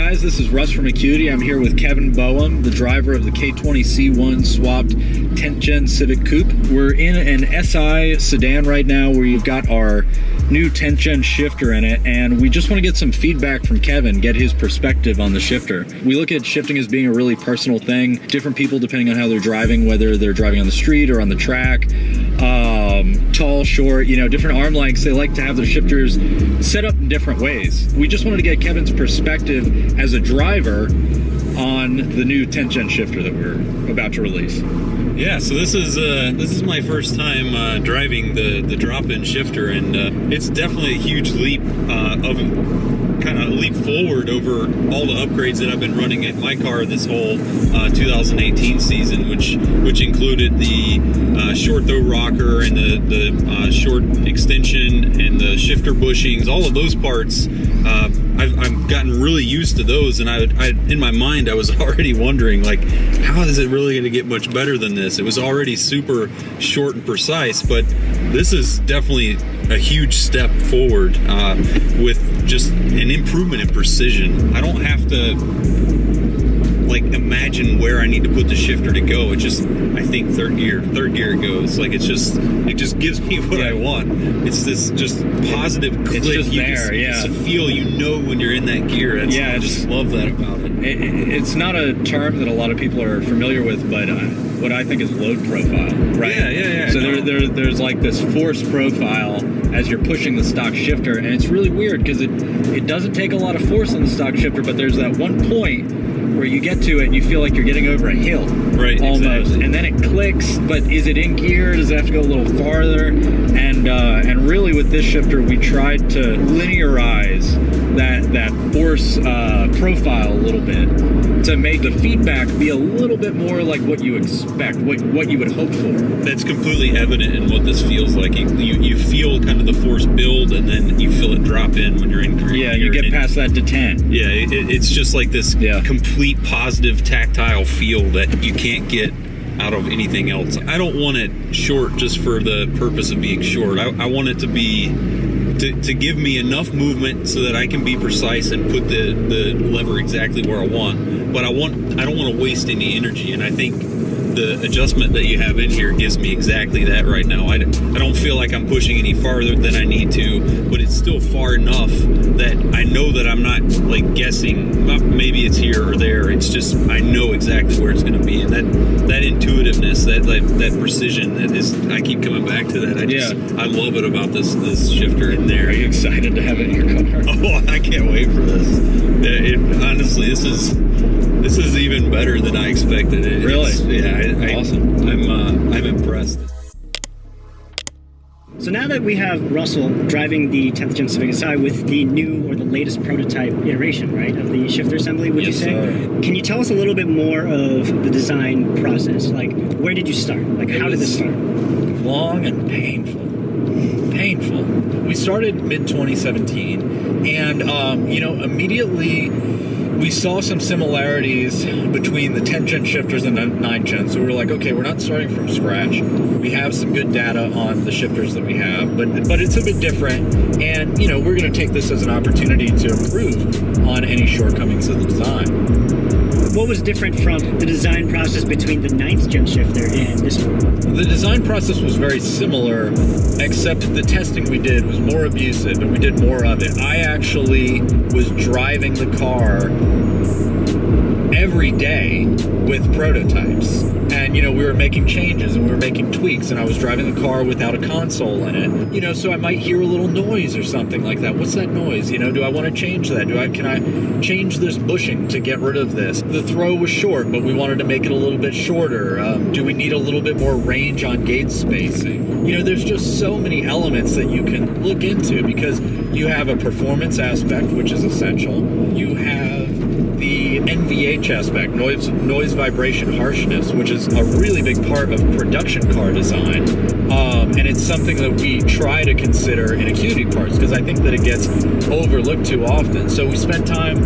guys, this is Russ from ACUITY. I'm here with Kevin Boehm, the driver of the K20C1 swapped 10th Gen Civic Coupe. We're in an SI sedan right now where you've got our new 10th Gen shifter in it, and we just want to get some feedback from Kevin, get his perspective on the shifter. We look at shifting as being a really personal thing. Different people, depending on how they're driving, whether they're driving on the street or on the track, tall, short, you know, different arm lengths, they like to have their shifters set up in different ways. We just wanted to get Kevin's perspective as a driver on the new 10th Gen shifter that we're about to release. Yeah, so this is my first time driving the drop-in shifter, and it's definitely a huge leap leap forward over all the upgrades that I've been running in my car this whole 2018 season, which included the short throw rocker and the short extension and the shifter bushings. All of those parts, I've gotten really used to those, and I in my mind I was already wondering, like, how is it really going to get much better than this? It was already super short and precise, but this is definitely a huge step forward with just an improvement in precision. I don't have to like imagine where I need to put the shifter to go. It just, I think third gear it goes. Like it just gives me what I want. It's this just positive click. It's just there, It's a feel, you know, when you're in that gear. I just love that about it. It's not a term that a lot of people are familiar with, but what I think is load profile, right? Yeah. So there's like this force profile as you're pushing the stock shifter, and it's really weird because it doesn't take a lot of force on the stock shifter, but there's that one point where you get to it and you feel like you're getting over a hill, right? Almost, exactly. And then it clicks. But is it in gear? Does it have to go a little farther? And really, with this shifter, we tried to linearize that force profile a little bit to make the feedback be a little bit more like what you expect, what you would hope for. That's completely evident in what this feels like. You feel kind of the force build, and then you feel it drop in when you're in gear. Yeah, you get past that detent. Yeah, it's just like this complete positive tactile feel that you can't get out of anything else. I don't want it short just for the purpose of being short. I want it to be to give me enough movement so that I can be precise and put the lever exactly where I want. But I don't want to waste any energy, and I think the adjustment that you have in here gives me exactly that right now. I don't feel like I'm pushing any farther than I need to, but it's still far enough that I know that I'm not like guessing, maybe it's here or there. It's just, I know exactly where it's going to be. And that intuitiveness, that precision, I keep coming back to that. I love it about this shifter in there. Are you excited to have it in your car? Oh, I can't wait for this. Honestly, this is even better than I expected. Really? Awesome. I'm impressed. So now that we have Russell driving the 10th Gen Civic Si with the new or the latest prototype iteration, right, of the shifter assembly, would you say? Can you tell us a little bit more of the design process? Like, where did you start? Like, how did this start? Long and painful. We started mid-2017, and immediately we saw some similarities between the 10th Gen shifters and the 9th Gen. So we were like, okay, we're not starting from scratch. We have some good data on the shifters that we have, but it's a bit different. And, we're going to take this as an opportunity to improve on any shortcomings of the design. What was different from the design process between the 9th Gen shifter and this one? The design process was very similar, except the testing we did was more abusive and we did more of it. I actually was driving the car every day with prototypes, and we were making changes and we were making tweaks, and I was driving the car without a console in it, so I might hear a little noise or something like that. What's that noise? Do I want to change that? Can I change this bushing to get rid of this? The throw was short, but we wanted to make it a little bit shorter. Do we need a little bit more range on gauge spacing? There's just so many elements that you can look into, because you have a performance aspect, which is essential. You have the NVH NVH aspect, noise, vibration, harshness, which is a really big part of production car design. And it's something that we try to consider in ACUITY parts, because I think that it gets overlooked too often. So we spent time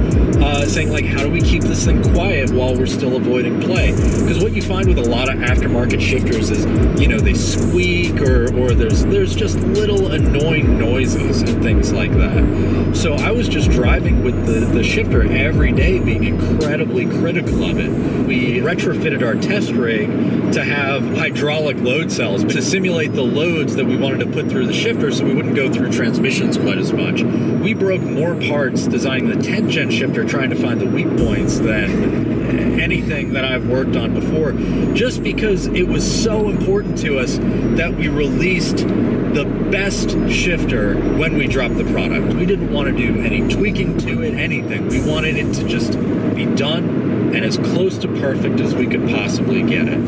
saying, like, how do we keep this thing quiet while we're still avoiding play? Because what you find with a lot of aftermarket shifters is, you know, they squeak or there's just little annoying noises and things like that. So I was just driving with the shifter every day, being incredibly critical of it. We retrofitted our test rig to have hydraulic load cells to simulate the loads that we wanted to put through the shifter so we wouldn't go through transmissions quite as much. We broke more parts designing the 10th gen shifter trying to find the weak points than anything that I've worked on before, just because it was so important to us that we released the best shifter when we dropped the product. We didn't want to do any tweaking to it, anything. We wanted it to just be done and as close to perfect as we could possibly get it.